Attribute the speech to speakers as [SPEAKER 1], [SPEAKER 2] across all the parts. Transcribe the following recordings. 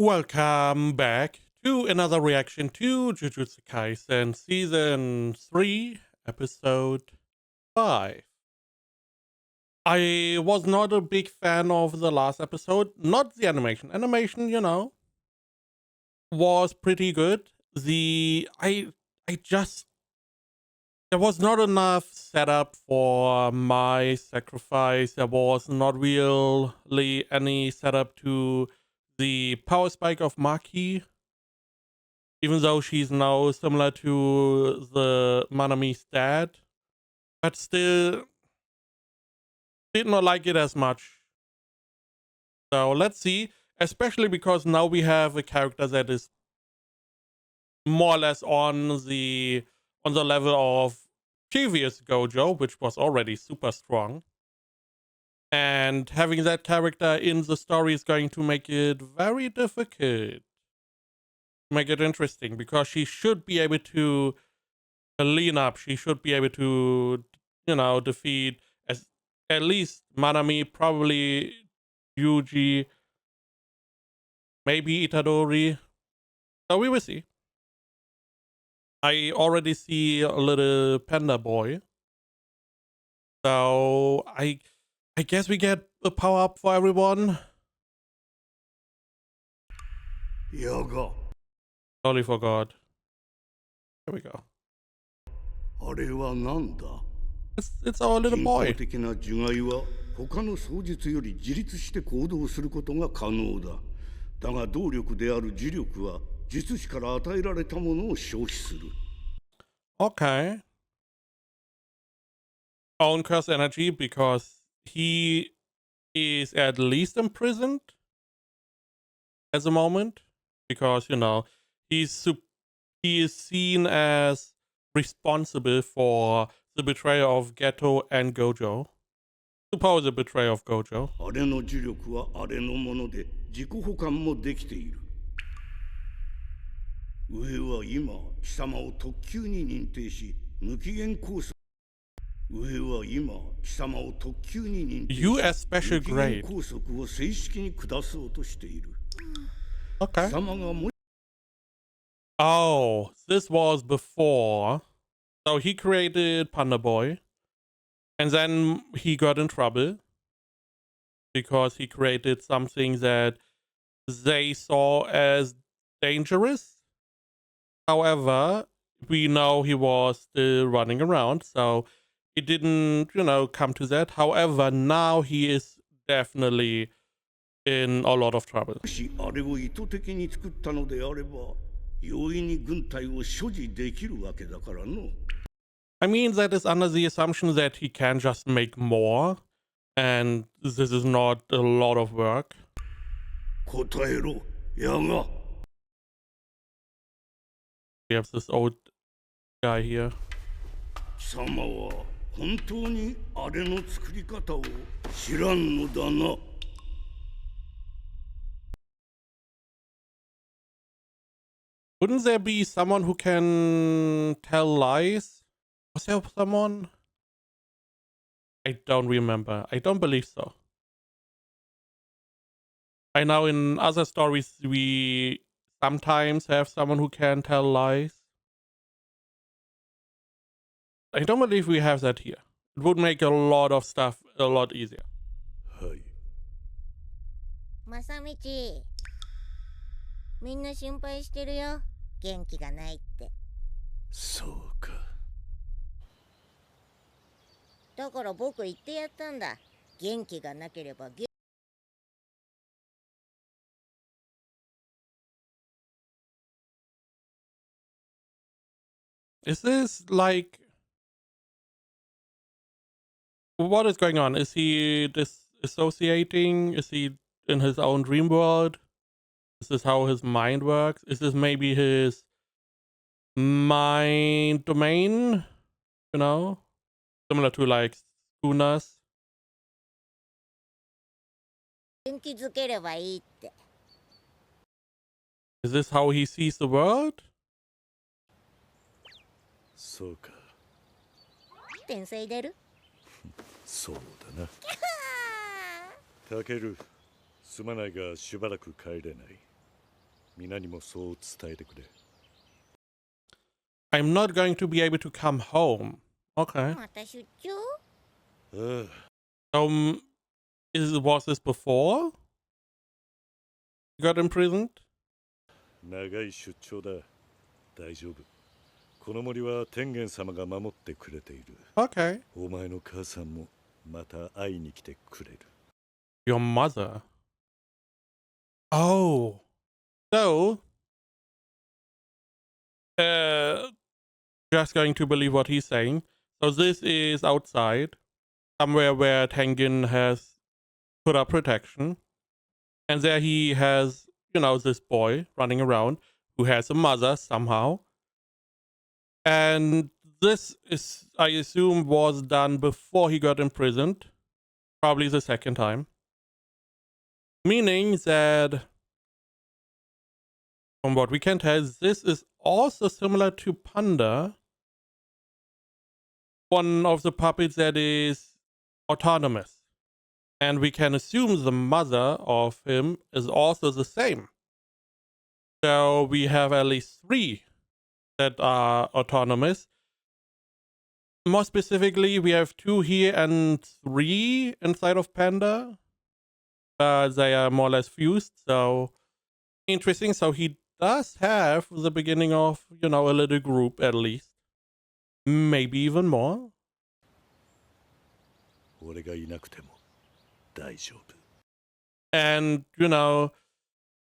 [SPEAKER 1] Welcome back to another reaction to Jujutsu Kaisen Season 3, Episode 5. I was not a big fan of the last episode, not the animation. Animation, was pretty good. I just there was not enough setup for my sacrifice. There was not really any setup to the power spike of Maki, even though she's now similar to the Manami's dad, but still did not like it as much. So let's see, especially because now we have a character that is more or less on the level of previous Gojo, which was already super strong. And having that character in the story is going to make it very difficult. Make it interesting because she should be able to lean up. She should be able to, defeat at least Manami, probably Yuji, maybe Itadori. So we will see. I already see a little panda boy. So I guess we get a power up for everyone.
[SPEAKER 2] Yaga.
[SPEAKER 1] Totally forgot. Here we go.
[SPEAKER 2] あれは何だ
[SPEAKER 1] It's our little
[SPEAKER 2] 人
[SPEAKER 1] boy.
[SPEAKER 2] 工的な樹害は他の双術より自立して行動することが可能だ。だが動力である磁力は術師から与えられたものを消費する。
[SPEAKER 1] Okay. Own curse energy because he is at least imprisoned at the moment. Because, he is seen as responsible for the betrayal of Geto and Gojo. Supposed betrayal of Gojo.
[SPEAKER 2] あれの磁力はあれのもので自己補完もできている。上は今貴様を特級に認定し無期限拘束。上は今貴様を特級に認定し
[SPEAKER 1] You as special
[SPEAKER 2] 無期限
[SPEAKER 1] grade.
[SPEAKER 2] 拘束を正式に下そうとしている。
[SPEAKER 1] Okay.
[SPEAKER 2] 貴様がも
[SPEAKER 1] Oh, this was before. So he created Panda Boy. And then he got in trouble. Because he created something that they saw as dangerous. However, we know he was still running around. So it didn't, come to that. However, now he is definitely in a lot of trouble.
[SPEAKER 2] しあれを意図的に作ったのであれば容易に軍隊を所持できるわけだからの。
[SPEAKER 1] I mean, that is under the assumption that he can just make more, and this is not a lot of work.
[SPEAKER 2] 答えろ、ヤガ。
[SPEAKER 1] We have this old guy here.
[SPEAKER 2] 貴様は本当にあれの作り方を知らんのだな。
[SPEAKER 1] Wouldn't there be someone who can tell lies? Was there someone? I don't remember. I don't believe so. I know in other stories we sometimes have someone who can tell lies. I don't believe we have that here. It would make a lot of stuff a lot easier.
[SPEAKER 2] はい。
[SPEAKER 3] 正道みんな心配してるよ元気がないって
[SPEAKER 2] そうか。
[SPEAKER 3] だから僕言ってやったんだ元気がなければ
[SPEAKER 1] Is this like... What is going on? Is he disassociating? Is he in his own dream world? Is this how his mind works? Is this maybe his mind domain? Similar to like Skunas.
[SPEAKER 3] 元気づければいいって
[SPEAKER 1] Is this how he sees the world?
[SPEAKER 2] そうか。
[SPEAKER 3] 天才出る
[SPEAKER 2] そうだな。タケル、すまないがしばらく帰れない。
[SPEAKER 4] 皆にもそう伝えてくれ。
[SPEAKER 1] I'm not going to be able to come home. Okay.
[SPEAKER 3] また出張？
[SPEAKER 4] ああ、
[SPEAKER 1] Was this before he got imprisoned?
[SPEAKER 4] 長い出張だ。大丈夫。この森は天元様が守ってくれている。
[SPEAKER 1] Okay.
[SPEAKER 4] お前の母さんもまた会いに来てくれる。
[SPEAKER 1] Your mother. Oh. So, just going to believe what he's saying. So this is outside, somewhere where Tengen has put up protection. And there he has, this boy running around who has a mother somehow. And this is, I assume, was done before he got imprisoned. Probably the second time. Meaning that, from what we can tell, this is also similar to Panda. One of the puppets that is autonomous. And we can assume the mother of him is also the same. So we have at least 3 that are autonomous. More specifically, we have 2 here and 3 inside of Panda. They are more or less fused, so interesting. So he does have the beginning of, a little group at least. Maybe even more.
[SPEAKER 4] 俺がいなくても大丈夫。
[SPEAKER 1] And,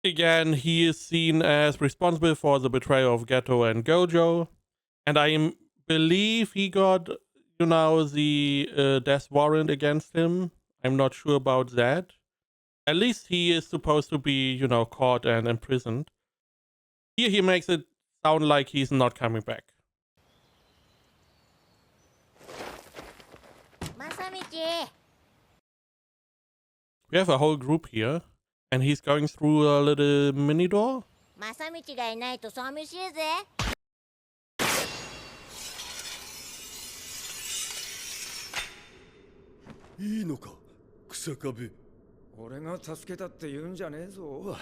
[SPEAKER 1] again, he is seen as responsible for the betrayal of Geto and Gojo. And I believe he got, the death warrant against him. I'm not sure about that. At least he is supposed to be, caught and imprisoned. Here he makes it sound like he's not coming back.
[SPEAKER 3] 正道。
[SPEAKER 1] We have a whole group here. And he's going through a little mini door.
[SPEAKER 3] 正道がいないと寂しいぜ。
[SPEAKER 2] いいのか、草壁。
[SPEAKER 5] 俺が助けたって言うんじゃねえぞ。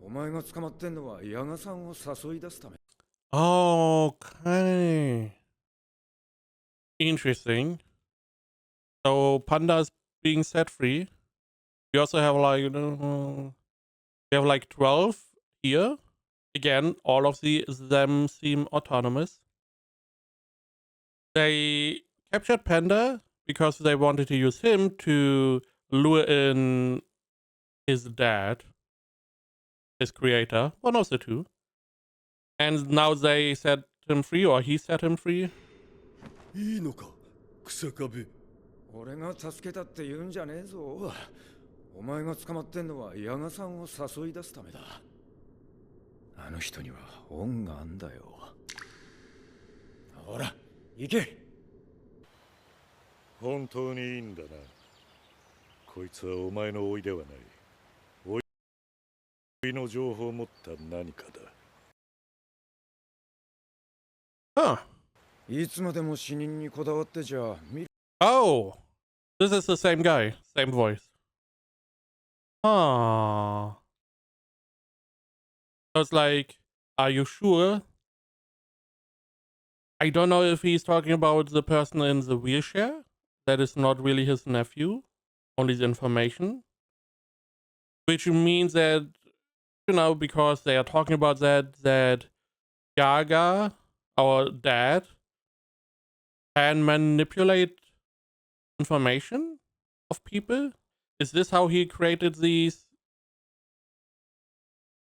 [SPEAKER 5] お前が捕まってんのはヤガさんを誘い出すため。
[SPEAKER 1] Okay. Interesting. So Panda's being set free. We also have we have like 12 here. Again, all of them seem autonomous. They captured Panda because they wanted to use him to lure in his dad, his creator, one of the 2. And now they set him free, or he set him free.
[SPEAKER 2] いいのか、草壁。
[SPEAKER 5] 俺が助けたって言うんじゃねえぞ。お前が捕まってんのはヤガさんを誘い出すためだ。あの人には恩があんだよ。ほら、行け。
[SPEAKER 4] 本当にいいんだな。こいつはお前の甥いではない。甥いの情報を持った何かだ。
[SPEAKER 1] Huh.
[SPEAKER 5] いつまでも死人にこだわってじゃ見る。
[SPEAKER 1] Oh, this is the same guy, same voice. Huh. So it's like, are you sure? I don't know if he's talking about the person in the wheelchair. That is not really his nephew. Only the information. Which means that, because they are talking about that Yaga, our dad, can manipulate information of people? Is this how he created these?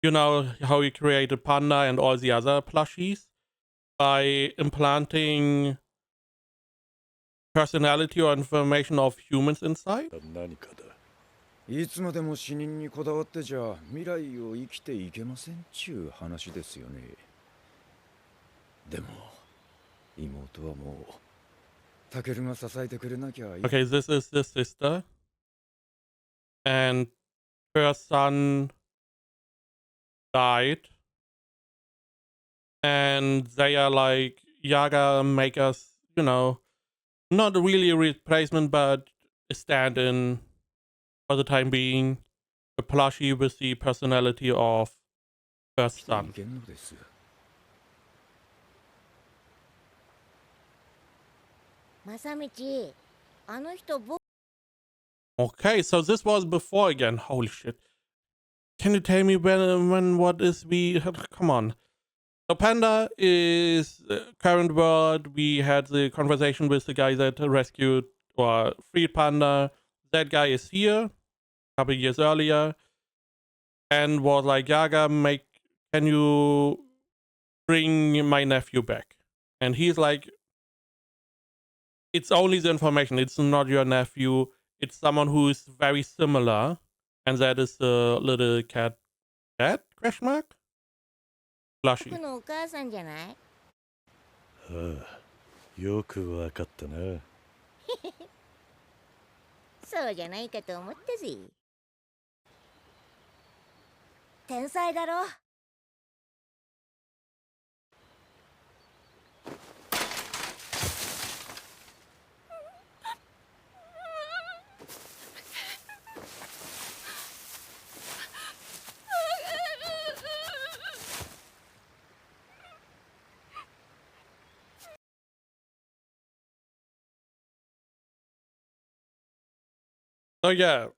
[SPEAKER 1] How he created Panda and all the other plushies? By implanting personality or information of humans inside?
[SPEAKER 4] 何かだ。
[SPEAKER 5] いつまでも死人にこだわってじゃ未来を生きていけませんちゅう話ですよね。でも妹はもうタケルが支えてくれなきゃ。
[SPEAKER 1] Okay, this is the sister. And her son died. And they are like, Yaga make us, not really a replacement, but a stand-in for the time being. A plushie with the personality of her
[SPEAKER 5] 来てい
[SPEAKER 1] son.
[SPEAKER 5] けんのです。
[SPEAKER 3] 正道、あの人僕
[SPEAKER 1] Okay, so this was before again. Holy shit. Can you tell me when what is we? Come on. So Panda is current world. We had the conversation with the guy that rescued or freed Panda. That guy is here a couple years earlier and was like, Yaga, can you bring my nephew back? And he's like, it's only the information. It's not your nephew. It's someone who is very similar. And that is the little cat. Cat? Question mark? Plushy.
[SPEAKER 3] のお母さんじゃない？
[SPEAKER 4] ああ、よくわかったな。
[SPEAKER 3] そうじゃないかと思ったぜ。天才だろ。
[SPEAKER 1] So yeah,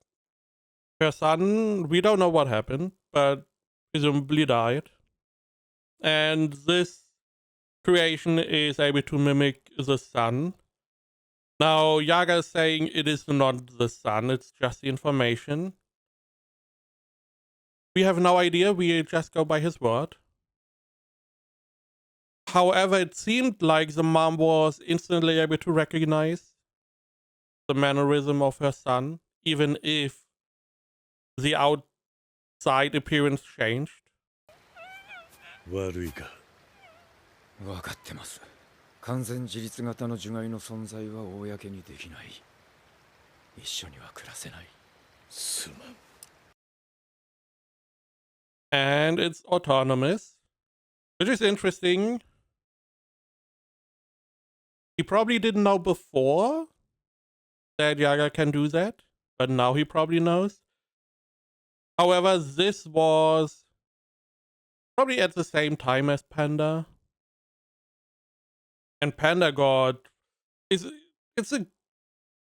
[SPEAKER 1] her son, we don't know what happened, but presumably died. And this creation is able to mimic the sun. Now, Yaga is saying it is not the sun, it's just the information. We have no idea, we just go by his word. However, it seemed like the mom was instantly able to recognize the mannerism of her son, even if the outside appearance changed.
[SPEAKER 4] 悪いか。
[SPEAKER 5] 分かってます。完全自立型の樹害の存在は公にできない。一緒には暮らせない。
[SPEAKER 4] すまん。
[SPEAKER 1] And it's autonomous, which is interesting. He probably didn't know before that Yaga can do that, but now he probably knows. However, this was probably at the same time as Panda. And Panda it's a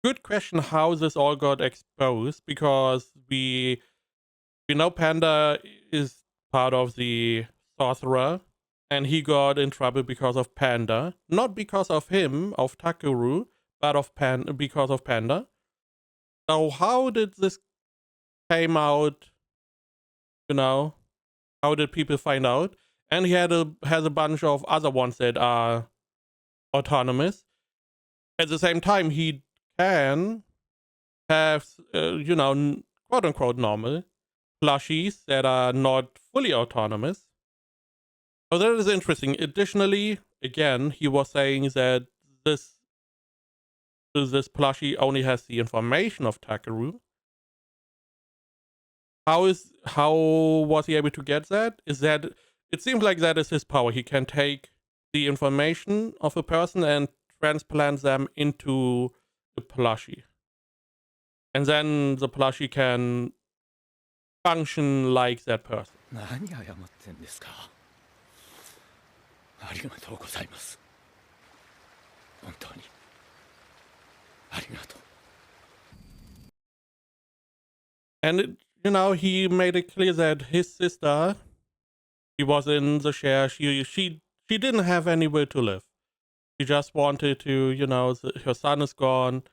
[SPEAKER 1] good question how this all got exposed, because we know Panda is part of the sorcerer, and he got in trouble because of Panda. Not because of him, of Takeru, but because of Panda. So how did this came out, you know? How did people find out? And he has a bunch of other ones that are autonomous. At the same time, he can have, quote unquote normal plushies that are not fully autonomous. So that is interesting. Additionally, again, he was saying that this plushie only has the information of Takeru. How was he able to get that? Is that it seems like that is his power. He can take the information of a person and transplant them into the plushie. And then the plushie can function like that person.
[SPEAKER 5] 何謝ってんですか。ありがとうございます。本当に。ありがとう。
[SPEAKER 1] And he made it clear that his sister, she was in the share. She didn't have anywhere to live. She just wanted to, her son is gone.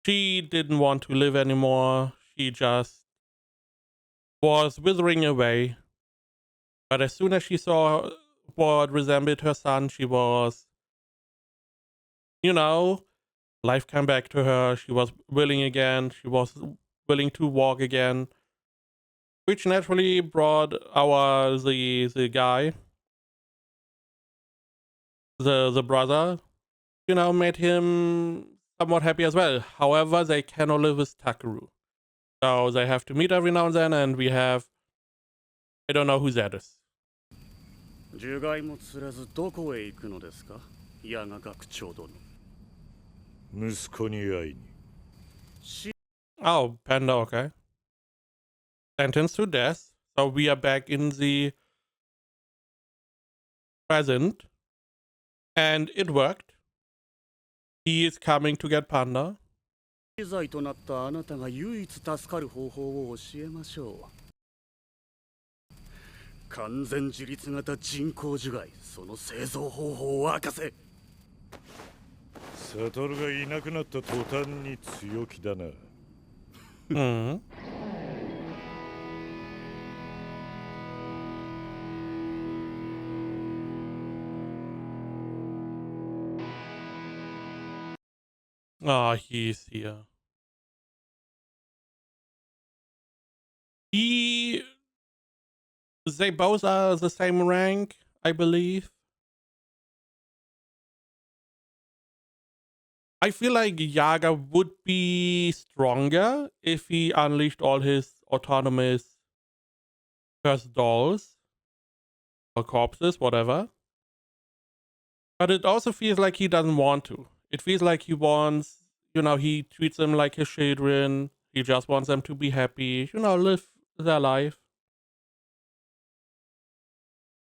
[SPEAKER 1] She didn't want to live anymore. She just was withering away. But as soon as she saw what resembled her son, she was, life came back to her. She was willing again. She was willing to walk again, which naturally brought the guy, the brother, made him somewhat happy as well. However, they cannot live with Takeru. So they have to meet every now and then, and we have, I don't know who that is.
[SPEAKER 6] 樹害も釣らずどこへ行くのですか、矢賀学長殿。
[SPEAKER 4] 息子に会いに。
[SPEAKER 1] Oh, Panda, okay. Sentenced to death. So we are back in the present, and it worked. He is coming to get Panda.
[SPEAKER 6] 経済となったあなたが唯一助かる方法を教えましょう。完全自立型人工樹害、その製造方法を明かせ。
[SPEAKER 4] サトルがいなくなった途端に強気だな。
[SPEAKER 1] Hmm. Ah, he's here. They both are the same rank, I believe. I feel like Yaga would be stronger if he unleashed all his autonomous cursed dolls or corpses, whatever. But it also feels like he doesn't want to. It feels like he wants, he treats them like his children. He just wants them to be happy, live their life.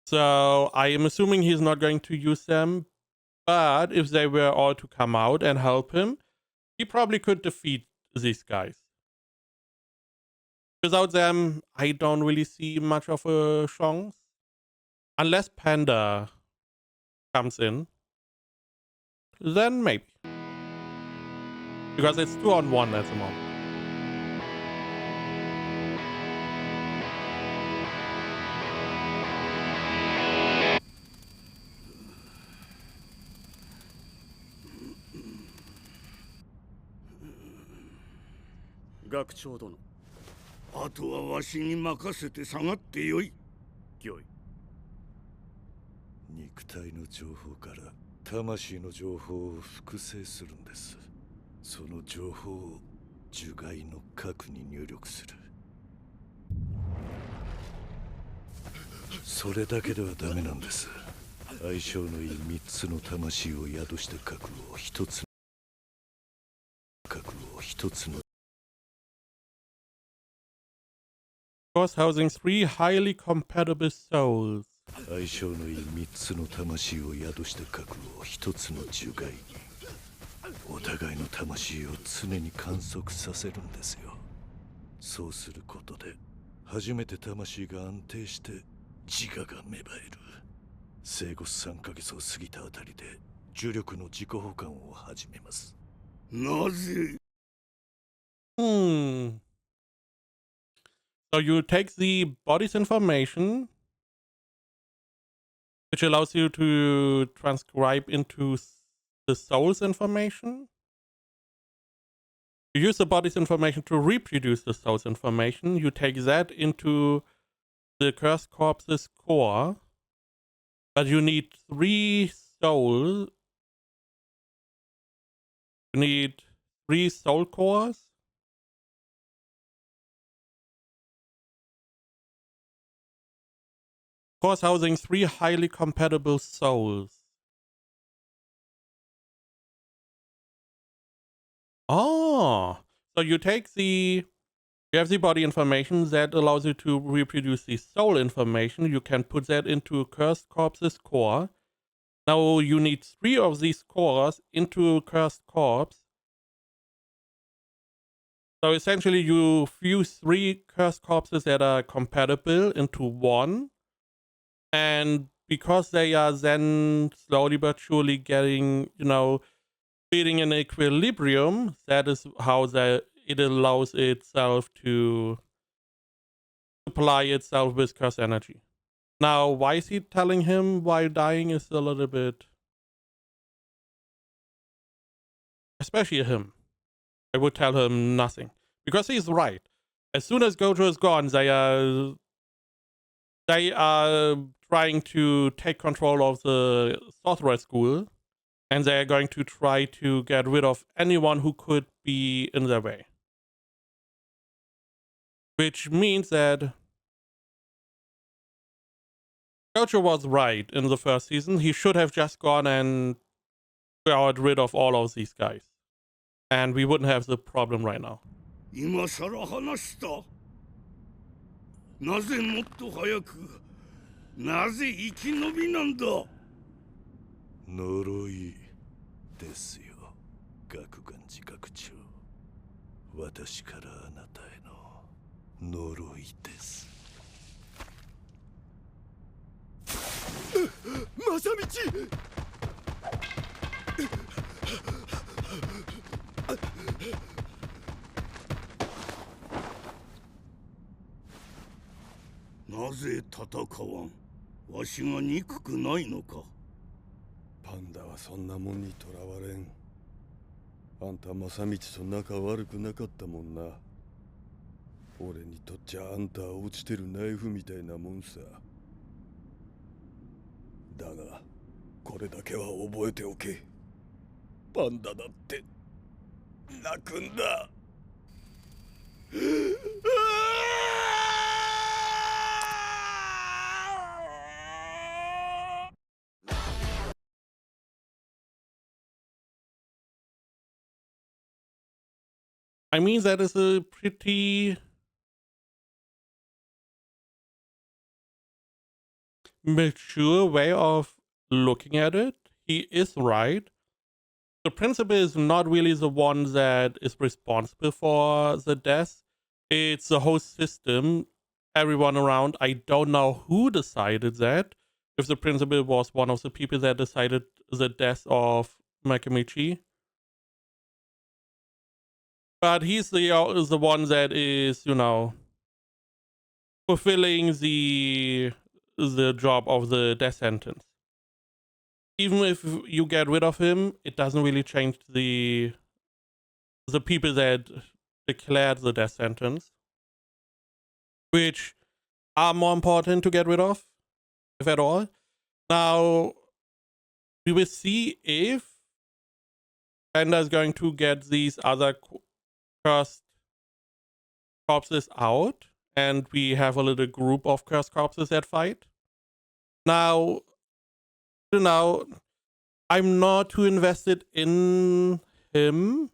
[SPEAKER 1] So I am assuming he's not going to use them. But if they were all to come out and help him, he probably could defeat these guys. Without them, I don't really see much of a chance. Unless Panda comes in, then maybe. Because it's 2-on-1 at the moment.
[SPEAKER 6] 学長殿。
[SPEAKER 2] あとはわしに任せて下がってよい。
[SPEAKER 6] よい。
[SPEAKER 4] 肉体の情報から魂の情報を複製するんです。その情報を樹害の核に入力する。それだけではダメなんです。相性のいい3つの魂を宿した核を一つの
[SPEAKER 1] Of course, housing 3 highly compatible souls.
[SPEAKER 4] 相性のいい3つの魂を宿した核を一つの樹害に。お互いの魂を常に観測させるんですよ。そうすることで初めて魂が安定して自我が芽生える。生後3ヶ月を過ぎたあたりで重力の自己補完を始めます。
[SPEAKER 2] なぜ
[SPEAKER 1] So you take the body's information, which allows you to transcribe into the soul's information. You use the body's information to reproduce the soul's information. You take that into the cursed corpse's core, but you need 3 souls. You need 3 soul cores. Course housing 3 highly compatible souls. Oh, so you have the body information that allows you to reproduce the soul information. You can put that into Cursed Corpse's core. Now you need 3 of these cores into Cursed Corpse. So essentially you fuse 3 Cursed Corpses that are compatible into one. And because they are then slowly but surely getting, feeling in equilibrium, that is how it allows itself to supply itself with curse energy. Now, why is he telling him while dying is a little bit... Especially him. I would tell him nothing. Because he's right. As soon as Gojo is gone, they are trying to take control of the Sorcerer School, and they are going to try to get rid of anyone who could be in their way. Which means that Gojo was right in the first season. He should have just gone and got rid of all of these guys. And we wouldn't have the problem right now.
[SPEAKER 2] 今さら話した。なぜもっと早く。なぜ生き延びなんだ。
[SPEAKER 4] 呪いですよ、学官自覚長。私からあなたへの呪いです。
[SPEAKER 5] 正道。
[SPEAKER 2] なぜ戦わん。わしが憎くないのか。
[SPEAKER 7] パンダはそんなもんにとらわれん。あんた正道と仲悪くなかったもんな。俺にとっちゃあんたは落ちてるナイフみたいなもんさ。だがこれだけは覚えておけ。パンダだって泣くんだ。
[SPEAKER 1] I mean, that is a pretty mature way of looking at it. He is right. The principal is not really the one that is responsible for the death. It's the whole system, everyone around. I don't know who decided that. If the principal was one of the people that decided the death of Makamichi. But he's the one that is, you know, fulfilling the job of the death sentence. Even if you get rid of him, it doesn't really change the people that declared the death sentence, which are more important to get rid of, if at all. Now, we will see if Panda is going to get these other cursed corpses out, and we have a little group of cursed corpses that fight. Now, you know, I'm not too invested in him,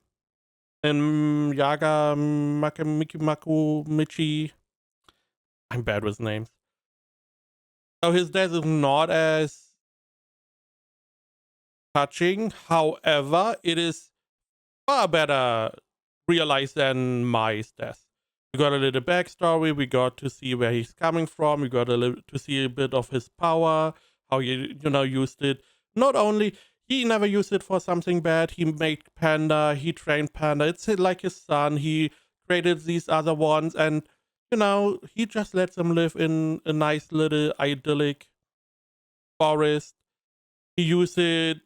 [SPEAKER 1] in Yaga Makamikimaku Michi. I'm bad with names. So his death is not as touching. However, it is far better realized than Mai's death. We got a little backstory. We got to see where he's coming from. We got to see a bit of his power, how he, used it. Not only he never used it for something bad. He made Panda. He trained Panda. It's like his son. He created these other ones, and he just lets them live in a nice little idyllic forest. He used it.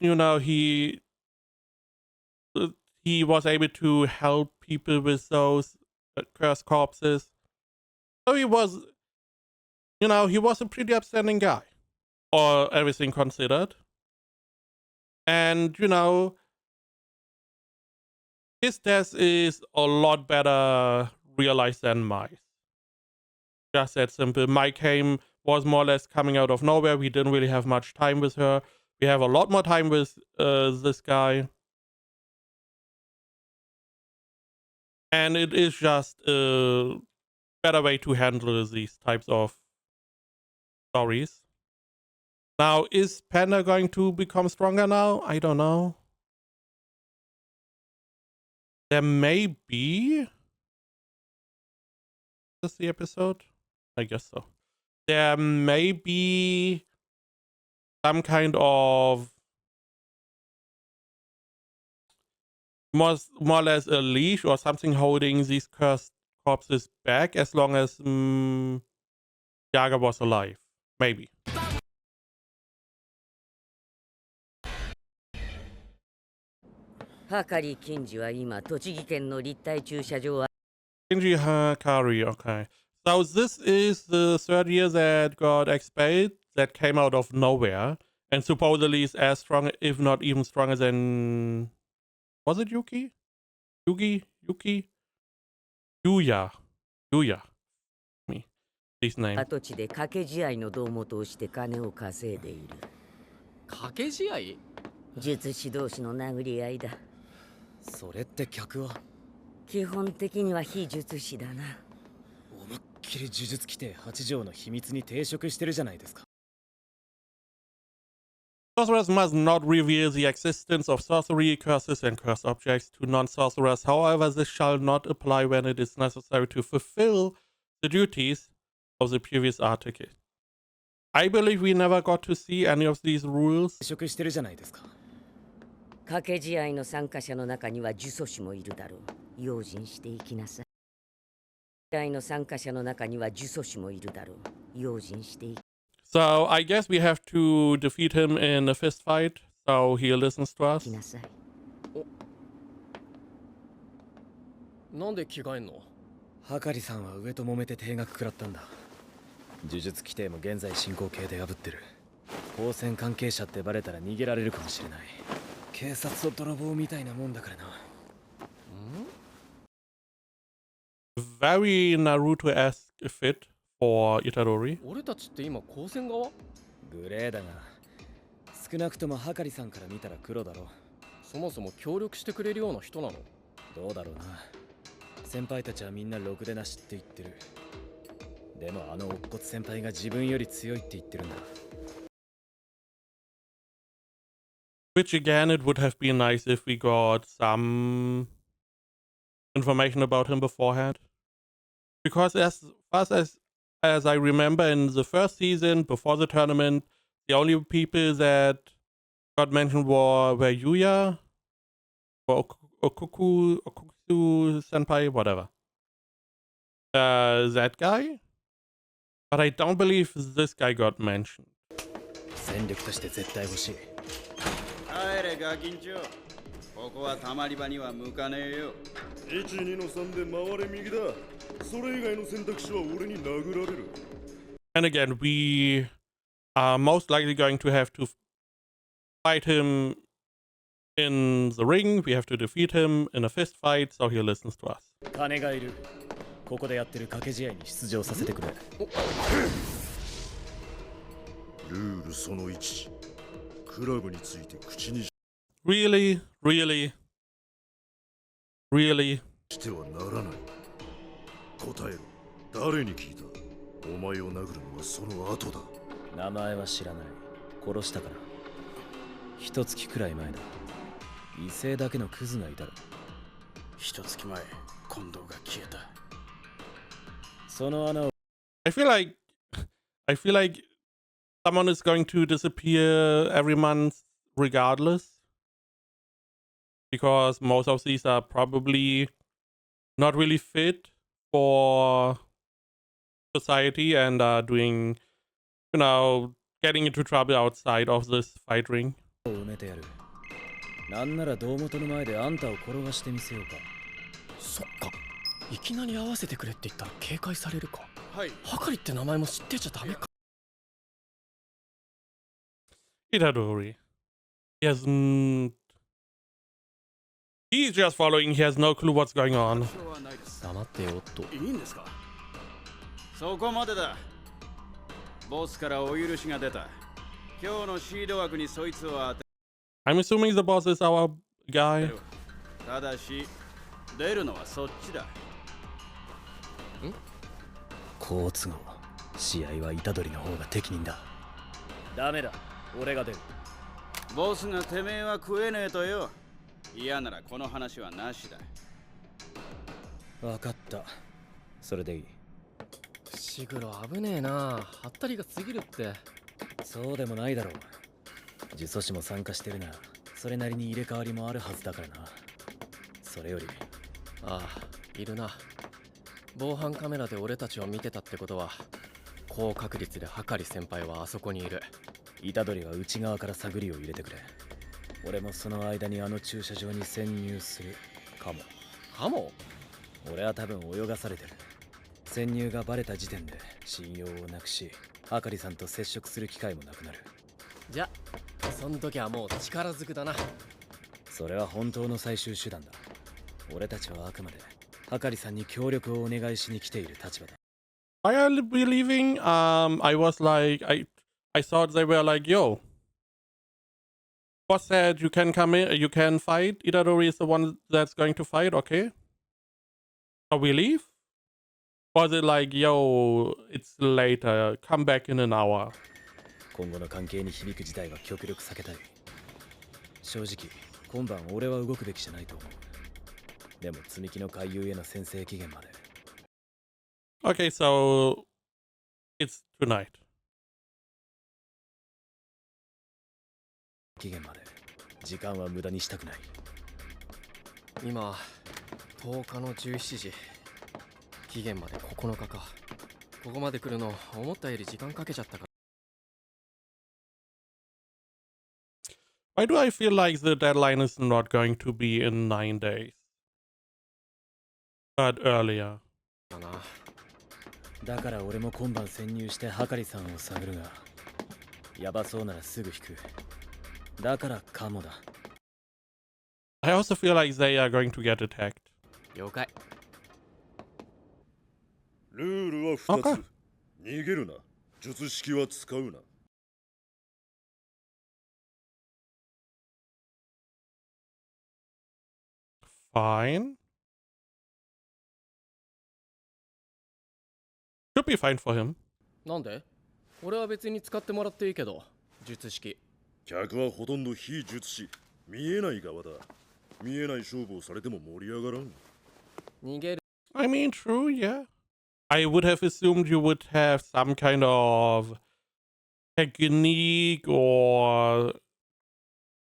[SPEAKER 1] He was able to help people with those cursed corpses. So he was a pretty upstanding guy, or everything considered. And, his death is a lot better realized than Mai's. Just that simple. Mai was more or less coming out of nowhere. We didn't really have much time with her. We have a lot more time with this guy. And it is just a better way to handle these types of stories. Now, is Panda going to become stronger now? I don't know. There may be. Is this the episode? I guess so. There may be some kind of more or less a leash or something holding these cursed corpses back as long as Yaga was alive. Maybe. Shinji Hakari, okay. So this is the third year that got expelled, that came out of nowhere, and supposedly is as strong, if not even stronger than... Was it Yuki? Yuki? Yuya. Me. This name.
[SPEAKER 8] 跡地で掛け試合の胴元をして金を稼いでいる。
[SPEAKER 9] 掛け試合？
[SPEAKER 8] 術師同士の殴り合いだ。
[SPEAKER 9] それって客は？
[SPEAKER 8] 基本的には非術師だな。
[SPEAKER 9] 思いっきり呪術規定8条の秘密に抵触してるじゃないですか。
[SPEAKER 1] Sorcerers must not reveal the existence of sorcery, curses, and cursed objects to non-sorcerers. However, this shall not apply when it is necessary to fulfill the duties of the previous article. I believe we never got to see any of these rules.
[SPEAKER 9] 食してるじゃないですか。
[SPEAKER 8] 掛け試合の参加者の中には呪詛師もいるだろう。用心していきなさい。試合の参加者の中には呪詛師もいるだろう。用心していき
[SPEAKER 1] So I guess we have to defeat him in a fist fight, so he listens to us.
[SPEAKER 8] なさい。
[SPEAKER 9] なんで着替えんの？はかりさんは上と揉めて定額食らったんだ。呪術規定も現在進行形で破ってる。光線関係者ってバレたら逃げられるかもしれない。警察と泥棒みたいなもんだからな。
[SPEAKER 1] Very Naruto-esque fit for Itadori.
[SPEAKER 9] 俺たちって今光線側？グレーだが、少なくともはかりさんから見たら黒だろ。そもそも協力してくれるような人なの？どうだろうな。先輩たちはみんなろくでなしって言ってる。でもあの乙骨先輩が自分より強いって言ってるんだ。
[SPEAKER 1] Which again, it would have been nice if we got some information about him beforehand. Because as fast as I remember in the first season, before the tournament, the only people that got mentioned were Yuya, or Okuku Senpai, whatever. That guy? But I don't believe this guy got mentioned.
[SPEAKER 9] 戦力として絶対欲しい。
[SPEAKER 6] 帰れガキンチョ。ここはたまり場には向かねえよ。
[SPEAKER 7] 1、2の3で回れ右だ。それ以外の選択肢は俺に殴られる。
[SPEAKER 1] And again, we are most likely going to have to fight him in the ring. We have to defeat him in a fist fight, so he listens to us.
[SPEAKER 9] 金がいる。ここでやってる掛け試合に出場させてくれ。
[SPEAKER 7] ルールその1。クラブについて口に
[SPEAKER 1] Really? Really? Really?
[SPEAKER 7] してはならない。答えろ。誰に聞いた？お前を殴るのはその後だ。
[SPEAKER 9] 名前は知らない。殺したから。一月くらい前だ。異性だけのクズがいたろ。
[SPEAKER 6] 一月前、近藤が消えた。
[SPEAKER 9] その穴を
[SPEAKER 1] I feel like someone is going to disappear every month regardless. Because most of these are probably not really fit for society and are doing, getting into trouble outside of this fight ring.
[SPEAKER 9] 埋めてやる。なんなら胴元の前であんたを転がしてみせようか。そっか。いきなり会わせてくれって言ったら警戒されるか。はい。はかりって名前も知ってちゃダメか。
[SPEAKER 1] Itadori. He's just following. He has no clue what's going on.
[SPEAKER 9] 黙ってよっと。
[SPEAKER 6] いいんですか？そこまでだ。ボスからお許しが出た。今日のシード枠にそいつを当て。
[SPEAKER 1] I'm assuming the boss is our guy.
[SPEAKER 6] ただし、出るのはそっちだ。
[SPEAKER 9] 好都合。試合は虎杖の方が適任だ。ダメだ。俺が出る。
[SPEAKER 6] ボスがてめえは食えねえとよ。嫌ならこの話はなしだ。
[SPEAKER 9] 分かった。それでいい。
[SPEAKER 10] シグロ危ねえな。はったりが過ぎるって。
[SPEAKER 9] そうでもないだろう。呪詛師も参加してるな。それなりに入れ替わりもあるはずだからな。それより。
[SPEAKER 10] ああ、いるな。防犯カメラで俺たちを見てたってことは、高確率ではかり先輩はあそこにいる。
[SPEAKER 9] 虎杖は内側から探りを入れてくれ。俺もその間にあの駐車場に潜入するかも。
[SPEAKER 10] かも？
[SPEAKER 9] 俺は多分泳がされてる。潜入がバレた時点で信用をなくし、はかりさんと接触する機会もなくなる。
[SPEAKER 10] じゃ、そん時はもう力ずくだな。
[SPEAKER 9] それは本当の最終手段だ。俺たちはあくまではかりさんに協力をお願いしに来ている立場だ。
[SPEAKER 1] I be leaving. I was like, I thought they were like, yo. Boss said you can come in, you can fight. Itadori is the one that's going to fight, okay? So we leave? Was it like, yo, it's later, come back in an hour?
[SPEAKER 9] 今後の関係に響く事態は極力避けたい。正直今晩俺は動くべきじゃないと思う。でも積み木の回遊への先制期限まで。
[SPEAKER 1] Okay, so it's tonight.
[SPEAKER 9] 期限まで時間は無駄にしたくない。
[SPEAKER 10] 今10日の17時、期限まで9日か。ここまで来るの思ったより時間かけちゃったから。
[SPEAKER 1] Why do I feel like the deadline is not going to be in 9 days, but earlier?
[SPEAKER 10] だな。
[SPEAKER 9] だから俺も今晩潜入してはかりさんを探るが、やばそうならすぐ引く。だからカモだ。
[SPEAKER 1] I also feel like they are going to get attacked.
[SPEAKER 10] 了解。
[SPEAKER 7] ルールは2つ。逃げるな。術式は使うな。
[SPEAKER 1] Fine. Should be fine for him.
[SPEAKER 10] なんで？俺は別に使ってもらっていいけど、術式。
[SPEAKER 7] 客はほとんど非術師。見えない側だ。見えない勝負をされても盛り上がらん。
[SPEAKER 10] 逃げる。
[SPEAKER 1] I mean, true, yeah. I would have assumed you would have some kind of technique or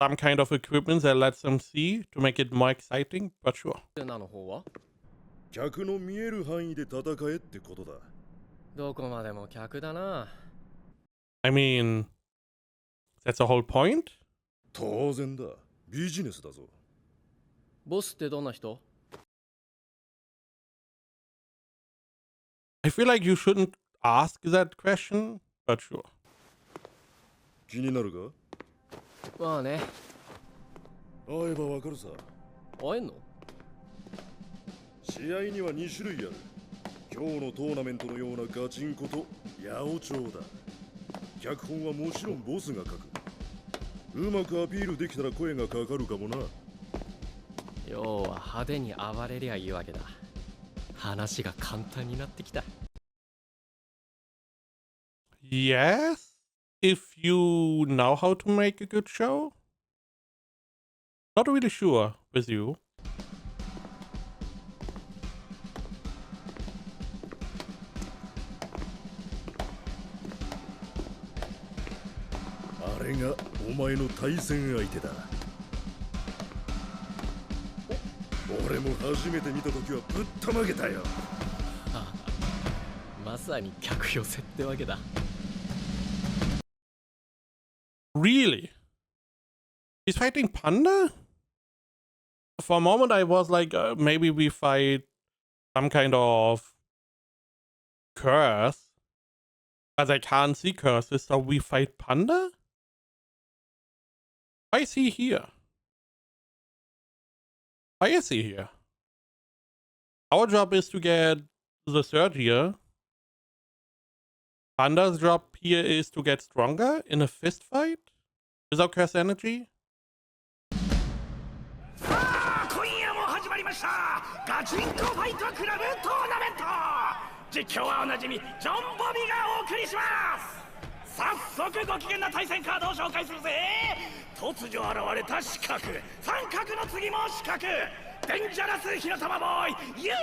[SPEAKER 1] some kind of equipment that lets them see to make it more exciting, but sure.
[SPEAKER 10] なの方は？
[SPEAKER 7] 客の見える範囲で戦えってことだ。
[SPEAKER 10] どこまでも客だな。
[SPEAKER 1] I mean, that's the whole point?
[SPEAKER 7] 当然だ。ビジネスだぞ。
[SPEAKER 10] ボスってどんな人？
[SPEAKER 1] I feel like you shouldn't ask that question, but sure.
[SPEAKER 7] 気になるか？
[SPEAKER 10] まあね。
[SPEAKER 7] 会えばわかるさ。
[SPEAKER 10] 会えんの？
[SPEAKER 7] 試合には2種類ある。今日のトーナメントのようなガチンコと八百長だ。脚本はもちろんボスが書く。うまくアピールできたら声がかかるかもな。
[SPEAKER 10] 要は派手に暴れりゃいいわけだ。話が簡単になってきた。
[SPEAKER 1] Yes, if you know how to make a good show. Not really sure with you.
[SPEAKER 7] あれがお前の対戦相手だ。俺も初めて見た時はぶったまげたよ。
[SPEAKER 10] まさに客寄せってわけだ。
[SPEAKER 1] Really? He's fighting Panda? For a moment I was like, maybe we fight some kind of curse. But I can't see curses, so we fight Panda? Why is he here? Why is he here? Our job is to get the third year. Panda's job here is to get stronger in a fist fight without curse energy.
[SPEAKER 6] さあ今夜も始まりましたガチンコファイトクラブトーナメント。実況はおなじみジョン・ボビがお送りします。早速ご機嫌な対戦カードを紹介するぜ。突如現れた四角、三角の次も四角。デンジャラス火の玉ボーイ、ユー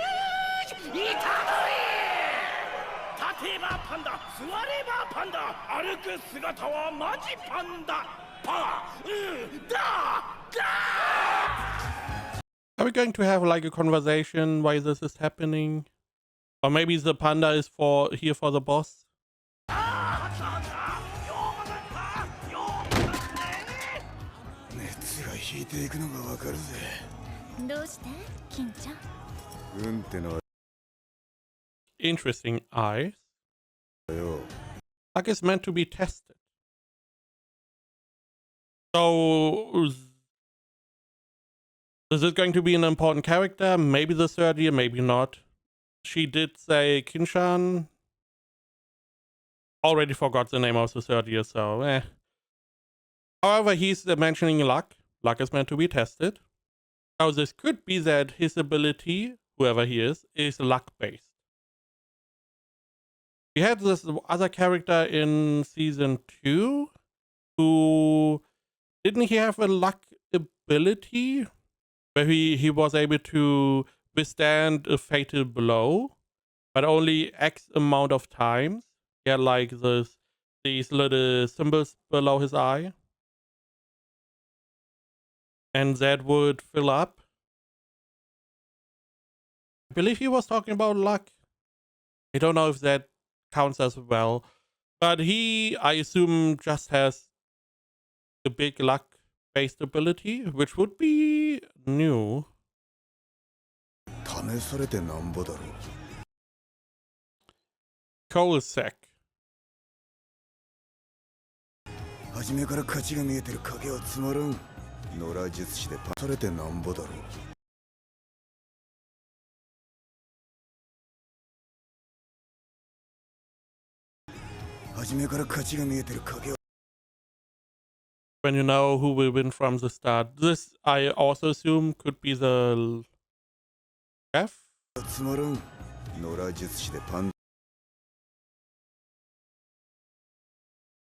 [SPEAKER 6] ジイタドリ。立てばパンダ、座ればパンダ、歩く姿はマジパンダ。パー、ダー。
[SPEAKER 1] Are we going to have like a conversation why this is happening? Or maybe the panda is here for the boss?
[SPEAKER 7] 熱が引いていくのがわかるぜ。
[SPEAKER 3] どうして金ちゃん。
[SPEAKER 7] うんってのは
[SPEAKER 1] Interesting eyes.
[SPEAKER 7] よ。
[SPEAKER 1] Like it's meant to be tested. So is it going to be an important character? Maybe the third year, maybe not. She did say Kinshan. Already forgot the name of the third year, so eh. However, he's mentioning luck. Luck is meant to be tested. So this could be that his ability, whoever he is luck-based. We had this other character in season 2 who didn't he have a luck ability where he was able to withstand a fatal blow, but only X amount of times. He had like these little symbols below his eye, and that would fill up. I believe he was talking about luck. I don't know if that counts as well, but he, I assume, just has a big luck-based ability, which would be new.
[SPEAKER 7] 試されてなんぼだろう。
[SPEAKER 1] Colsec.
[SPEAKER 7] 初めから勝ちが見えてる影はつまらん。野良術師でパされてなんぼだろう。 初めから勝ちが見えてる影は
[SPEAKER 1] When you know who will win from the start. This, I also assume, could be the chef.
[SPEAKER 7] つまらん。野良術師でパン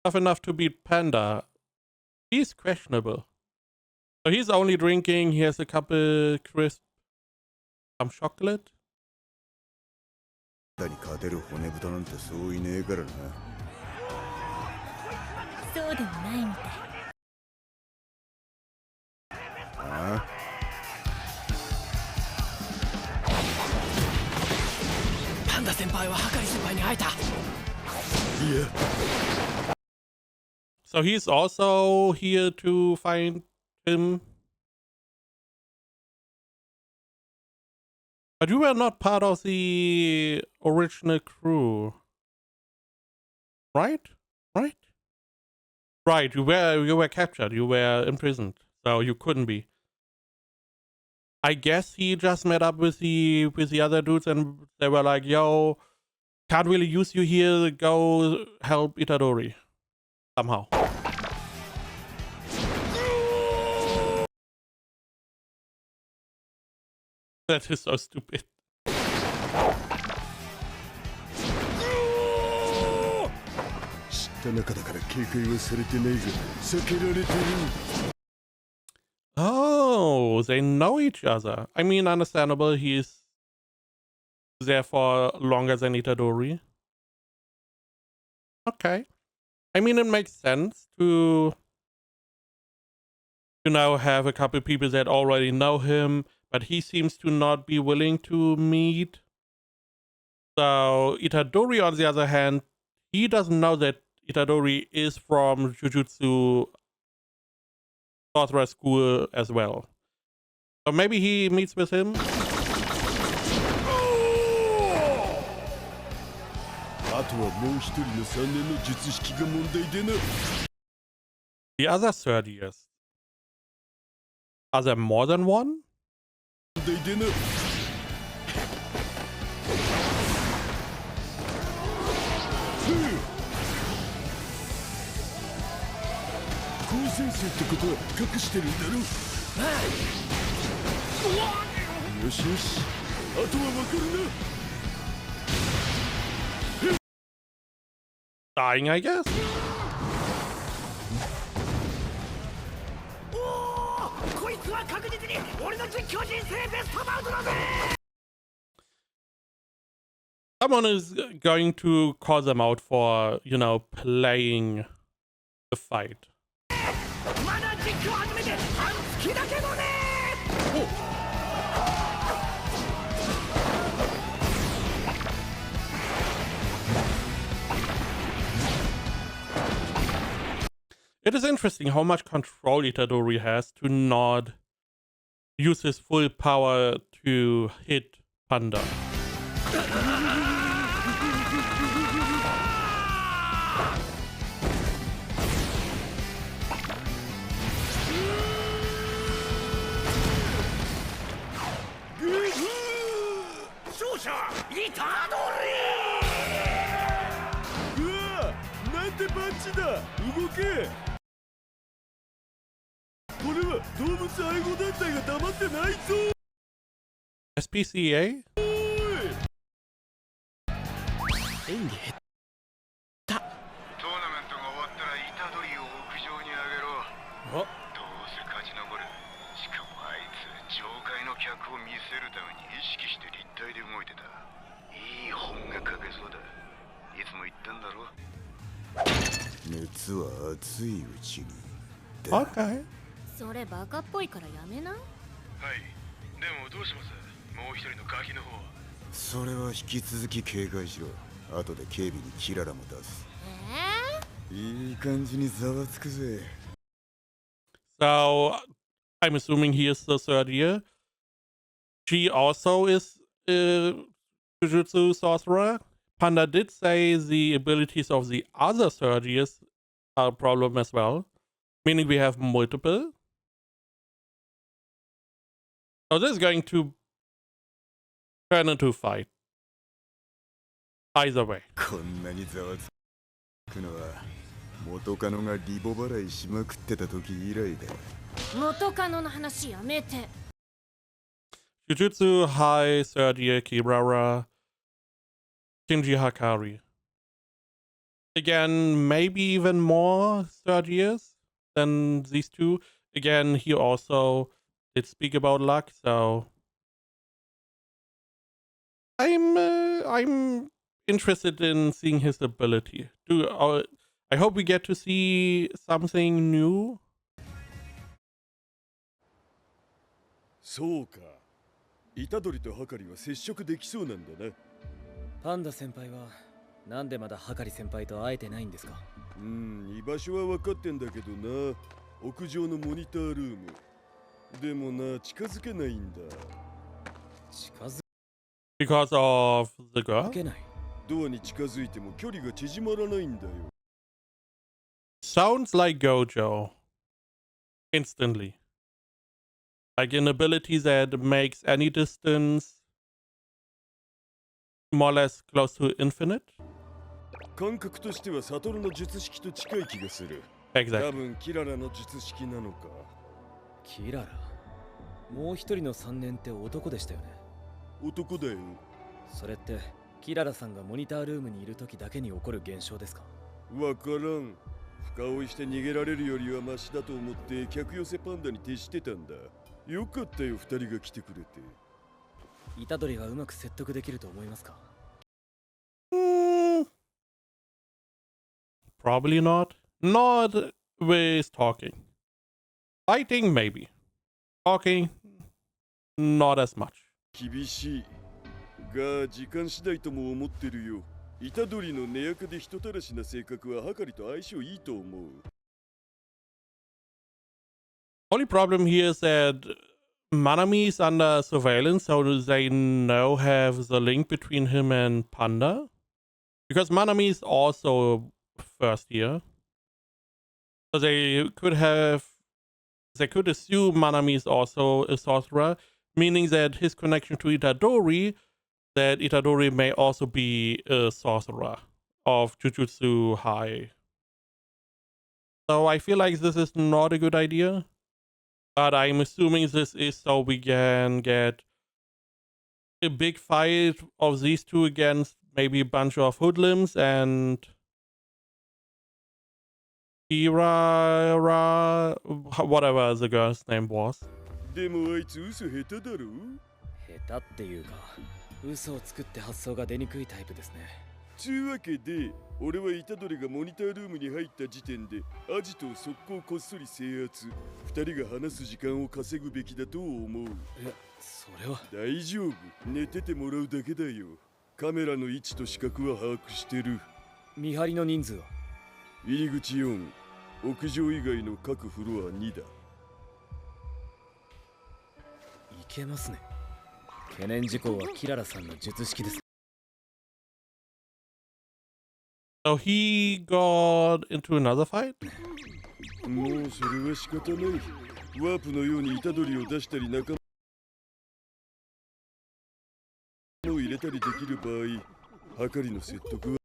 [SPEAKER 1] Tough enough to beat Panda. He's questionable. So he's only drinking. He has a couple crisp, some chocolate.
[SPEAKER 7] ダに勝てる骨太なんてそういねえからな。
[SPEAKER 3] そうでもないみたい。
[SPEAKER 7] ああ
[SPEAKER 10] パンダ先輩はハカリ先輩に会えた。
[SPEAKER 1] So he's also here to find him. But you were not part of the original crew. Right? Right? Right, you were captured, you were imprisoned, so you couldn't be. I guess he just met up with the other dudes and they were like, yo, can't really use you here, go help Itadori. Somehow. That is so stupid.
[SPEAKER 7] 知った中だから警戒はされてないが避けられてる。
[SPEAKER 1] Oh, they know each other. I mean, understandable. He's there for longer than Itadori. Okay. I mean, it makes sense to now have a couple people that already know him, but he seems to not be willing to meet. So Itadori, on the other hand, he doesn't know that Itadori is from Jujutsu Sorcerer School as well. So maybe he meets with him. The other third years. Are there more than one? Dying, I guess. Someone is going to call them out for, you know, playing the fight. It is interesting how much control Itadori has to not use his full power to hit Panda. SPCA?
[SPEAKER 5] あ、
[SPEAKER 2] どうせ勝ち残る。しかもあいつ上界の客を見せるために意識して立体で動いてた。いい本が書けそうだ。いつも言ったんだろ。熱は熱いうちに。
[SPEAKER 1] Okay.
[SPEAKER 3] それバカっぽいからやめな。
[SPEAKER 7] はい。でもどうします？もう一人のガキの方は。
[SPEAKER 2] それは引き続き警戒しろ。後で警備にキララも出す。いい感じにざわつくぜ。
[SPEAKER 1] So I'm assuming he is the third year. She also is a Jujutsu sorcerer. Panda did say the abilities of the other third years are a problem as well, meaning we have multiple. So this is going to turn into a fight. Either way.
[SPEAKER 2] こんなにざわつくのは元カノがリボ払いしまくってた時以来だ。
[SPEAKER 3] 元カノの話やめて。
[SPEAKER 1] Jujutsu High third year Kirara Shinji Hakari. Again, maybe even more third years than these two. Again, he also did speak about luck, so I'm interested in seeing his ability. I hope we get to see something new.
[SPEAKER 7] そうか。虎杖とハカリは接触できそうなんだな。
[SPEAKER 9] パンダ先輩はなんでまだハカリ先輩と会えてないんですか？
[SPEAKER 7] 居場所は分かってんだけどな。屋上のモニタールーム。でもな、近づけないんだ。
[SPEAKER 9] 近づ
[SPEAKER 1] Because of the girl?
[SPEAKER 9] けない。
[SPEAKER 7] ドアに近づいても距離が縮まらないんだよ。
[SPEAKER 1] Sounds like Gojo. Instantly. Like an ability that makes any distance more or less close to infinite.
[SPEAKER 7] 感覚としてはサトルの術式と近い気がする。
[SPEAKER 1] Exactly.
[SPEAKER 7] 多分キララの術式なのか。
[SPEAKER 9] キララ。もう一人の3年って男でしたよね。
[SPEAKER 7] 男だよ。
[SPEAKER 9] それってキララさんがモニタールームにいる時だけに起こる現象ですか？
[SPEAKER 7] わからん。深追いして逃げられるよりはマシだと思って客寄せパンダに徹してたんだ。よかったよ、二人が来てくれて。
[SPEAKER 9] 虎杖はうまく説得できると思いますか？
[SPEAKER 1] Probably not. Not with talking. Fighting, maybe. Talking, not as much.
[SPEAKER 7] 厳しい。が、時間次第とも思ってるよ。虎杖の根役で人たらしな性格はハカリと相性いいと思う。
[SPEAKER 1] Only problem here is that Manami is under surveillance, so they now have the link between him and Panda. Because Manami is also first year. So they could assume Manami is also a sorcerer, meaning that his connection to Itadori, that Itadori may also be a sorcerer of Jujutsu High. So I feel like this is not a good idea. But I'm assuming this is so we can get a big fight of these two against maybe a bunch of hoodlums and Kirara, whatever the girl's name was.
[SPEAKER 7] でもあいつ嘘下手だろ？
[SPEAKER 9] 下手っていうか、嘘を作って発想が出にくいタイプですね。
[SPEAKER 7] つうわけで、俺は虎杖がモニタールームに入った時点でアジトを速攻こっそり制圧。二人が話す時間を稼ぐべきだと思う。
[SPEAKER 9] いや、それは。
[SPEAKER 7] 大丈夫。寝ててもらうだけだよ。カメラの位置と視覚は把握してる。
[SPEAKER 9] 見張りの人数は？
[SPEAKER 7] 入り口4、屋上以外の各フロア2だ。
[SPEAKER 9] いけますね。懸念事項はキララさんの術式です。
[SPEAKER 1] So he got into another fight?
[SPEAKER 7] もうそれは仕方ない。ワープのように虎杖を出したり仲間を入れたりできる場合、はかりの説得は。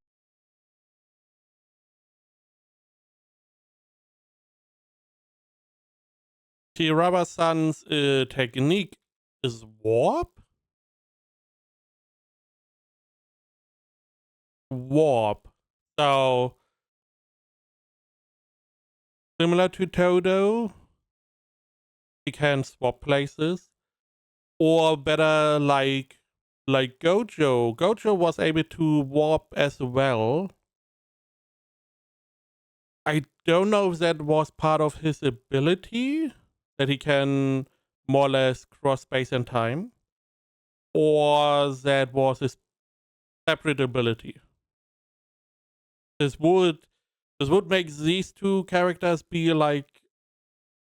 [SPEAKER 1] Kiraba-san's technique is warp? Warp. So similar to Todo. He can swap places. Or better like Gojo. Gojo was able to warp as well. I don't know if that was part of his ability, that he can more or less cross space and time, or that was his separate ability. This would make these two characters be like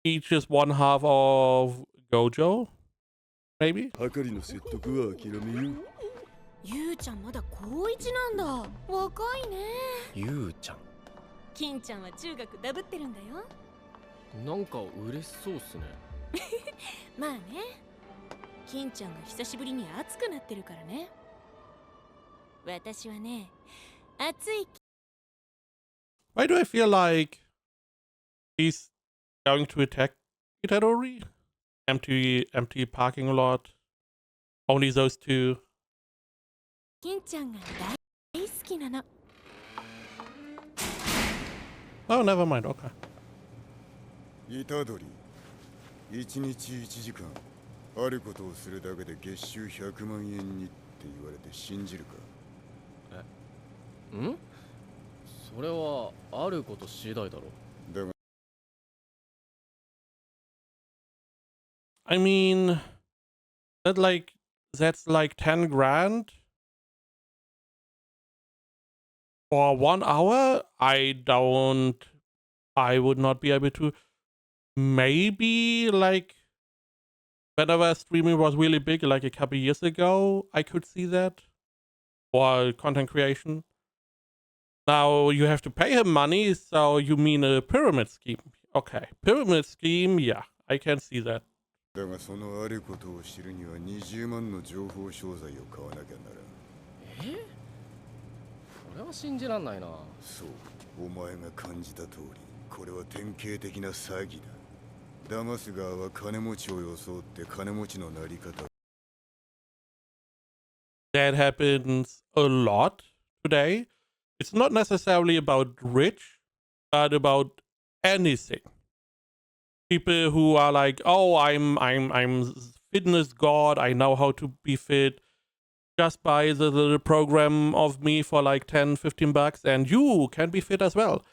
[SPEAKER 1] each is one half of Gojo, maybe?
[SPEAKER 7] はかりの説得は諦めよう。
[SPEAKER 11] ゆうちゃんまだ高一なんだ。若いね。
[SPEAKER 10] ゆうちゃん
[SPEAKER 11] 金ちゃんは中学ダブってるんだよ。
[SPEAKER 10] なんか嬉しそうっすね。
[SPEAKER 11] まあね。金ちゃんが久しぶりに熱くなってるからね。私はね、熱い。
[SPEAKER 1] Why do I feel like he's going to attack Itadori? Empty parking lot. Only those two.
[SPEAKER 11] 金ちゃんが大好きなの。
[SPEAKER 1] Oh, never mind. Okay.
[SPEAKER 2] 虎杖、1日1時間あることをするだけで月収100万円にって言われて信じるか？
[SPEAKER 10] ん？それはあること次第だろ。
[SPEAKER 2] だが
[SPEAKER 1] I mean, that's like 10 grand for 1 hour. I would not be able to. Maybe like whenever streaming was really big, like a couple years ago, I could see that. Or content creation. Now you have to pay him money, so you mean a pyramid scheme. Okay, pyramid scheme, yeah, I can see that.
[SPEAKER 2] だがそのあることを知るには20万の情報商材を買わなきゃならん。
[SPEAKER 10] え？それは信じらんないな。
[SPEAKER 2] そう、お前が感じた通り、これは典型的な詐欺だ。騙す側は金持ちを装って金持ちのなり方。
[SPEAKER 1] That happens a lot today. It's not necessarily about rich, but about anything. People who are like, oh, I'm fitness god. I know how to be fit. Just buy the program of me for like 10, 15 bucks, and you can be fit as well.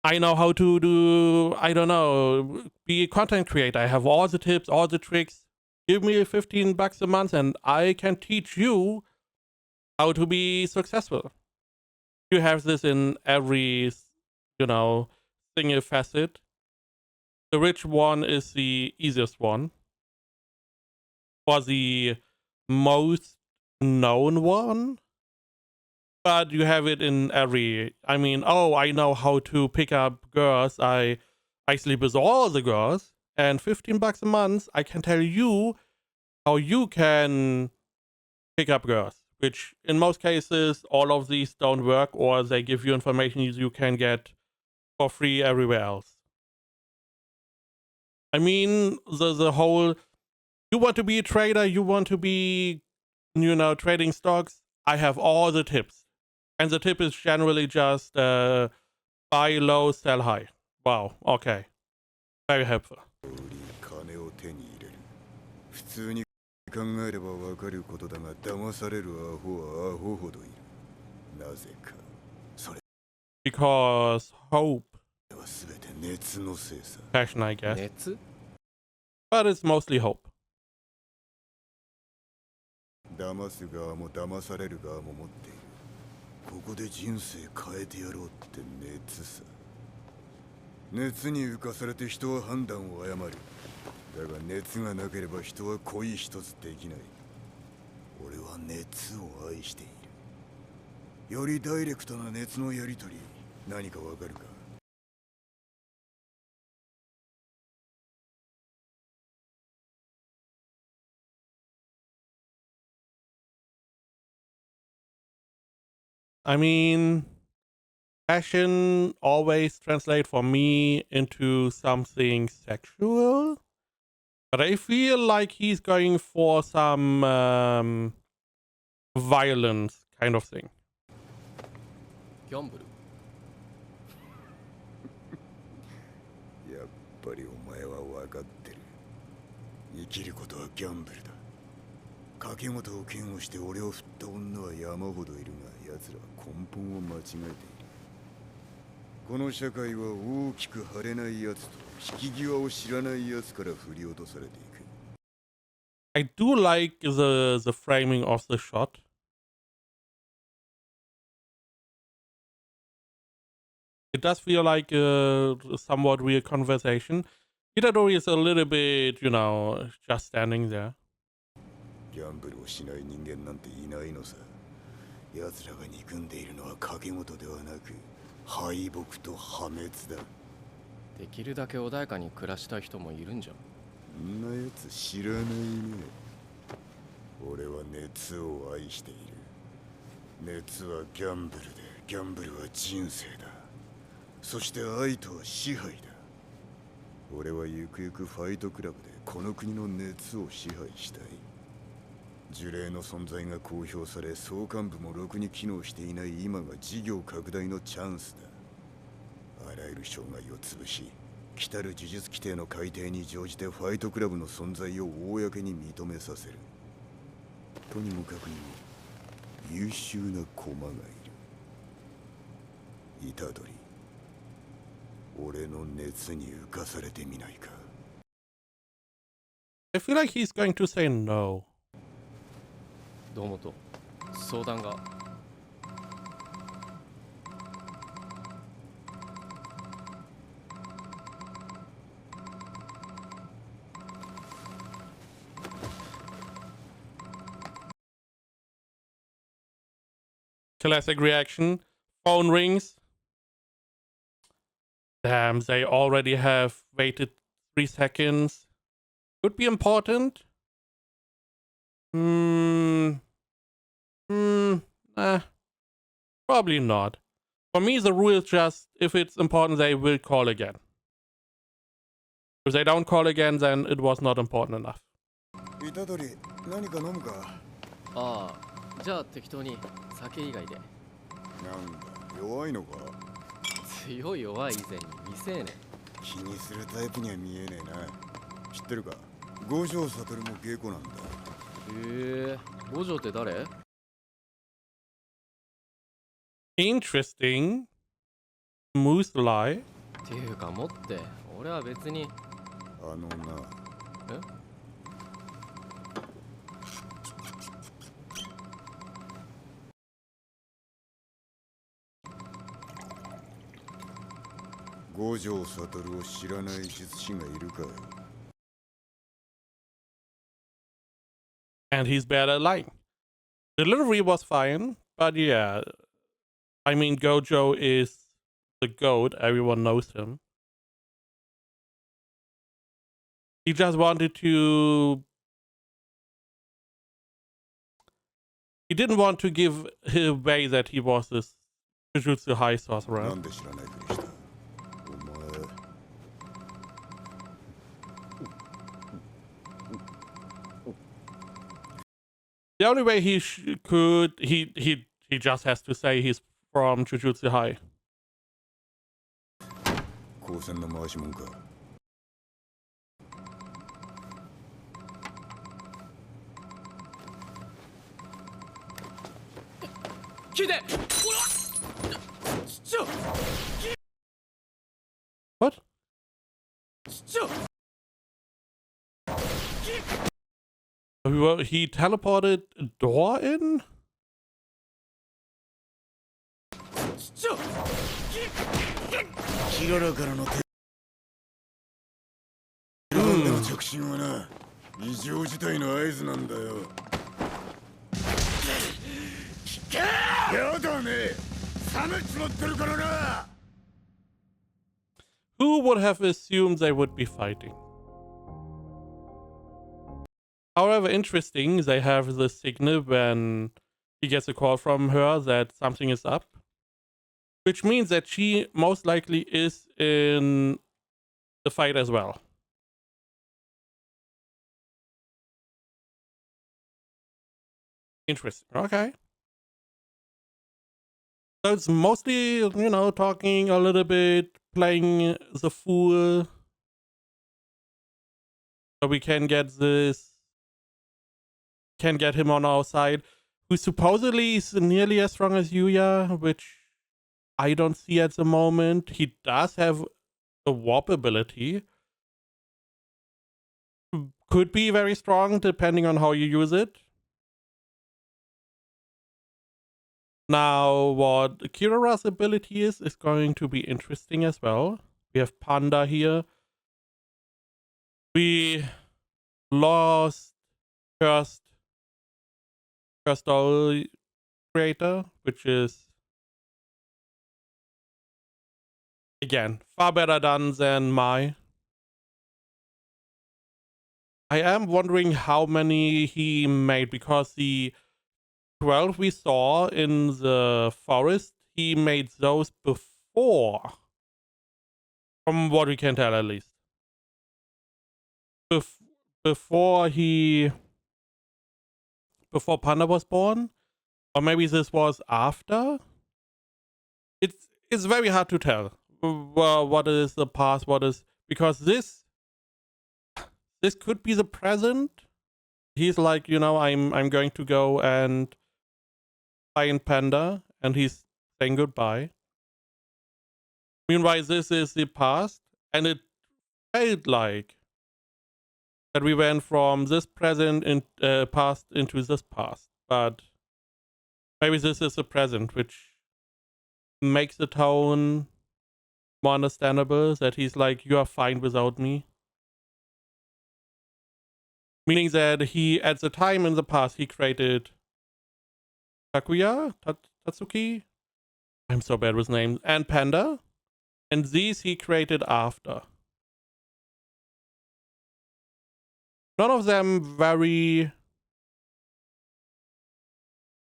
[SPEAKER 1] I know how to do, I don't know, be a content creator. I have all the tips, all the tricks. Give me 15 bucks a month and I can teach you how to be successful. You have this in every, single facet. The rich one is the easiest one. Or the most known one. But you have it in every, I know how to pick up girls. I sleep with all the girls. And 15 bucks a month, I can tell you how you can pick up girls. Which in most cases, all of these don't work, or they give you information you can get for free everywhere else. I mean, the whole, you want to be a trader, you want to be, trading stocks, I have all the tips. And the tip is generally just buy low, sell high. Wow, okay. Very helpful.
[SPEAKER 2] 金を手に入れる。普通に考えればわかることだが、騙されるアホはアホほどいる。なぜか。それ
[SPEAKER 1] Because hope.
[SPEAKER 2] は全て熱のせいさ。
[SPEAKER 1] Passion, I guess.
[SPEAKER 10] 熱？
[SPEAKER 1] But it's mostly hope.
[SPEAKER 2] 騙す側も騙される側も持っている。ここで人生変えてやろうって熱さ。熱に浮かされて人は判断を誤る。だが熱がなければ人は恋一つできない。俺は熱を愛している。よりダイレクトな熱のやり取り、何かわかるか？
[SPEAKER 1] I mean, passion always translate for me into something sexual. But I feel like he's going for some violence kind of thing.
[SPEAKER 10] ギャンブル？
[SPEAKER 2] ぱりお前は分かってる。生きることはギャンブルだ。掛け事を嫌悪して俺を振った女は山ほどいるが、奴らは根本を間違えている。この社会は大きく張れない奴と引き際を知らない奴から振り落とされていく。
[SPEAKER 1] I do like the framing of the shot. It does feel like a somewhat real conversation. Itadori is a little bit, just standing there.
[SPEAKER 2] ギャンブルをしない人間なんていないのさ。奴らが憎んでいるのは掛け事ではなく敗北と破滅だ。
[SPEAKER 10] できるだけ穏やかに暮らしたい人もいるんじゃん。
[SPEAKER 2] そんなやつ知らないね。俺は熱を愛している。熱はギャンブルで、ギャンブルは人生だ。そして愛とは支配だ。俺はゆくゆくファイトクラブでこの国の熱を支配したい。呪霊の存在が公表され、総監部もろくに機能していない今が事業拡大のチャンスだ。あらゆる障害を潰し、来たる呪術規定の改定に乗じてファイトクラブの存在を公に認めさせる。とにもかくにも優秀な駒がいる。虎杖、俺の熱に浮かされてみないか。
[SPEAKER 1] I feel like he's going to say no.
[SPEAKER 10] どうもと相談が。
[SPEAKER 1] Classic reaction. Phone rings. Damn, they already have waited 3 seconds. Could be important. Probably not. For me, the rule is just, if it's important, they will call again. If they don't call again, then it was not important enough.
[SPEAKER 2] 虎杖、何か飲むか。
[SPEAKER 10] ああ、じゃあ適当に酒以外で。
[SPEAKER 2] なんだ、弱いのか。
[SPEAKER 10] 強い弱い以前に未成年。
[SPEAKER 2] 気にするタイプには見えねえな。知ってるか、五条悟も芸妓なんだ。
[SPEAKER 10] へえ、五条って誰？
[SPEAKER 1] Interesting. Smooth lie.
[SPEAKER 10] っていうかもって、俺は別に。
[SPEAKER 2] あのな。
[SPEAKER 10] え？
[SPEAKER 2] 五条悟を知らない術師がいるかよ。
[SPEAKER 1] And he's bad at lying. Delivery was fine, but yeah. I mean, Gojo is the GOAT. Everyone knows him. He just wanted to... He didn't want to give away that he was this Jujutsu High sorcerer.
[SPEAKER 2] なんで知らないふりした？お前。
[SPEAKER 1] The only way he could... He just has to say he's from Jujutsu High.
[SPEAKER 2] 光線の回しもんか。
[SPEAKER 6] 聞いて。
[SPEAKER 1] What? He teleported a door in?
[SPEAKER 2] キララからの手。なんでの着信はな、異常事態の合図なんだよ。聞け！やだね。冷めちまってるからな。
[SPEAKER 1] Who would have assumed they would be fighting? However, interesting, they have the signal when he gets a call from her that something is up. Which means that she most likely is in the fight as well. Interesting. Okay. So it's mostly, talking a little bit, playing the fool. So we can get him on our side, who supposedly is nearly as strong as Yuya, which I don't see at the moment. He does have a warp ability. Could be very strong depending on how you use it. Now, what Kirara's ability is going to be interesting as well. We have Panda here. We lost Cursed Doll creator, which is, again, far better done than Mai. I am wondering how many he made, because the 12 we saw in the forest, he made those before. From what we can tell, at least. Before Panda was born? Or maybe this was after? It's very hard to tell. Well, what is the past, what is... Because this could be the present. He's like, you know, I'm going to go and find Panda, and he's saying goodbye. Meanwhile, this is the past, and it felt like that we went from this present in past into this past. But maybe this is the present, which makes the tone more understandable, that he's like, you are fine without me. Meaning that he, at the time in the past, he created Takuya, Tatsuki, I'm so bad with names, and Panda. And these he created after. None of them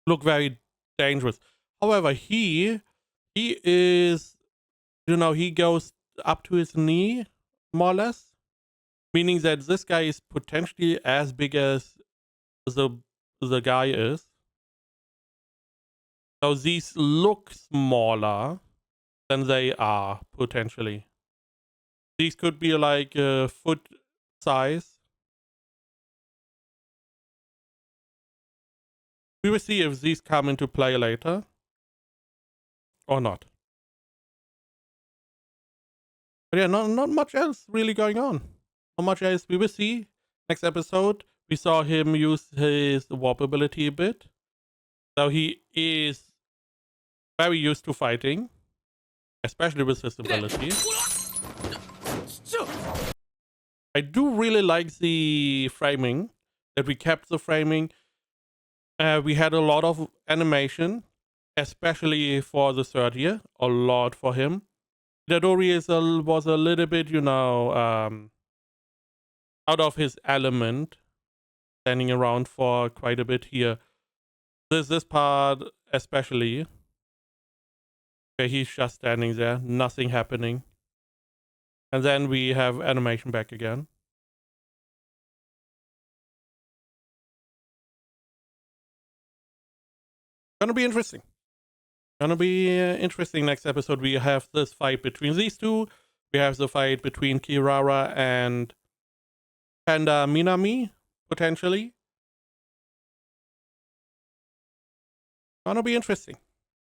[SPEAKER 1] look very dangerous. However, he is, you know, he goes up to his knee, more or less. Meaning that this guy is potentially as big as the guy is. So these look smaller than they are, potentially. These could be like foot size. We will see if these come into play later or not. But yeah, not much else really going on. Not much else. We will see next episode. We saw him use his warp ability a bit. So he is very used to fighting, especially with his abilities. I do really like the framing, that we kept the framing. We had a lot of animation, especially for the third year, a lot for him. Itadori was a little bit, you know, out of his element, standing around for quite a bit here. This part especially, where he's just standing there, nothing happening. And then we have animation back again. Gonna be interesting. Gonna be interesting next episode. We have this fight between these two. We have the fight between Kirara and Panda Minami, potentially. Gonna be interesting.